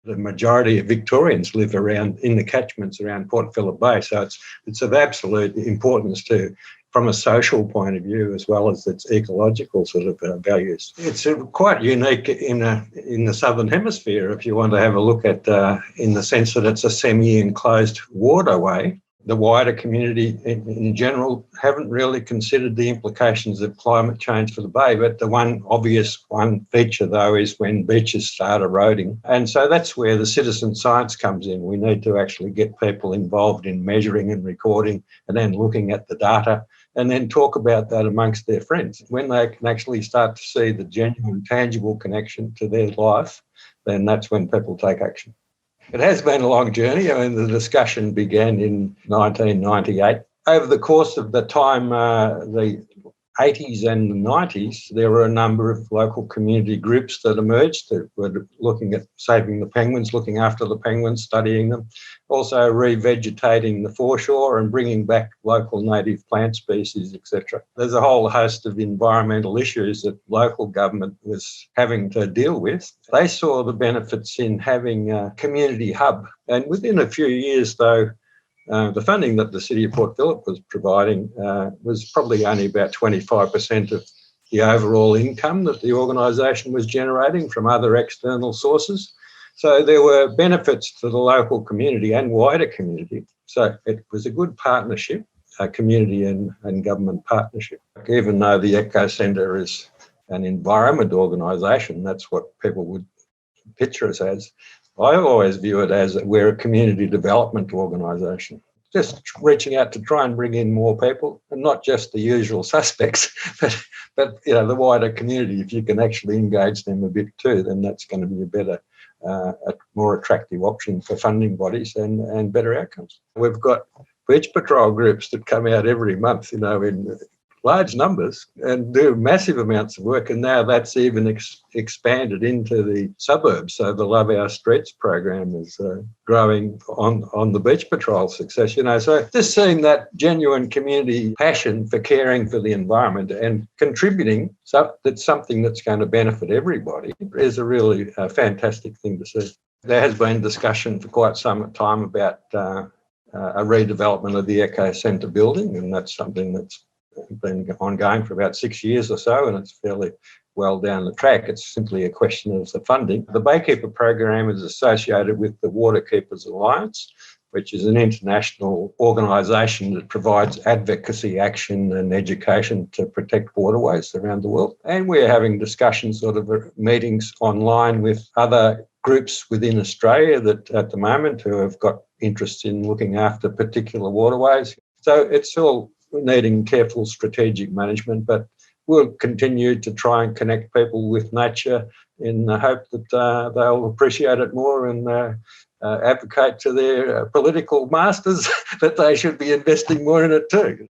The majority of Victorians live around in the catchments around Port Phillip Bay, so it's of absolute importance from a social point of view as well as its ecological sort of values. It's quite unique in the Southern Hemisphere if you want to have a look at in the sense that it's a semi-enclosed waterway. The wider community in general haven't really considered the implications of climate change for the bay, but the one obvious feature, though, is when beaches start eroding. And so that's where the citizen science comes in. We need to actually get people involved in measuring and recording and then looking at the data and then talk about that amongst their friends. When they can actually start to see the genuine, tangible connection to their life, then that's when people take action. It has been a long journey. I mean, the discussion began in 1998. Over the course of the time, the 80s and the 90s, there were a number of local community groups that emerged that were looking at saving the penguins, looking after the penguins, studying them, also revegetating the foreshore and bringing back local native plant species, etc. There's a whole host of environmental issues that local government was having to deal with. They saw the benefits in having a community hub. And within a few years, though, the funding that the City of Port Phillip was providing was probably only about 25% of the overall income that the organisation was generating from other external sources. So there were benefits to the local community and wider community. So it was a good partnership, a community and government partnership. Even though the EcoCentre is an environment organisation, that's what people would picture us as. I always view it as we're a community development organisation, just reaching out to try and bring in more people, and not just the usual suspects, but the wider community. If you can actually engage them a bit too, then that's going to be a better, a more attractive option for funding bodies and better outcomes. We've got beach patrol groups that come out every month, in large numbers and do massive amounts of work, and now that's even expanded into the suburbs. So the Love Our Streets program is growing on the beach patrol success. So just seeing that genuine community passion for caring for the environment and contributing, so that's something that's going to benefit everybody, is a really fantastic thing to see. There has been discussion for quite some time about a redevelopment of the EcoCentre building, and that's something that's been ongoing for about 6 years or so, and it's fairly well down the track. It's simply a question of the funding. The Baykeeper program is associated with the Waterkeepers Alliance, which is an international organisation that provides advocacy, action and education to protect waterways around the world. And we're having discussions, sort of meetings online with other groups within Australia that at the moment who have got interest in looking after particular waterways. So it's all needing careful strategic management, but we'll continue to try and connect people with nature in the hope that they'll appreciate it more and advocate to their political masters that they should be investing more in it too.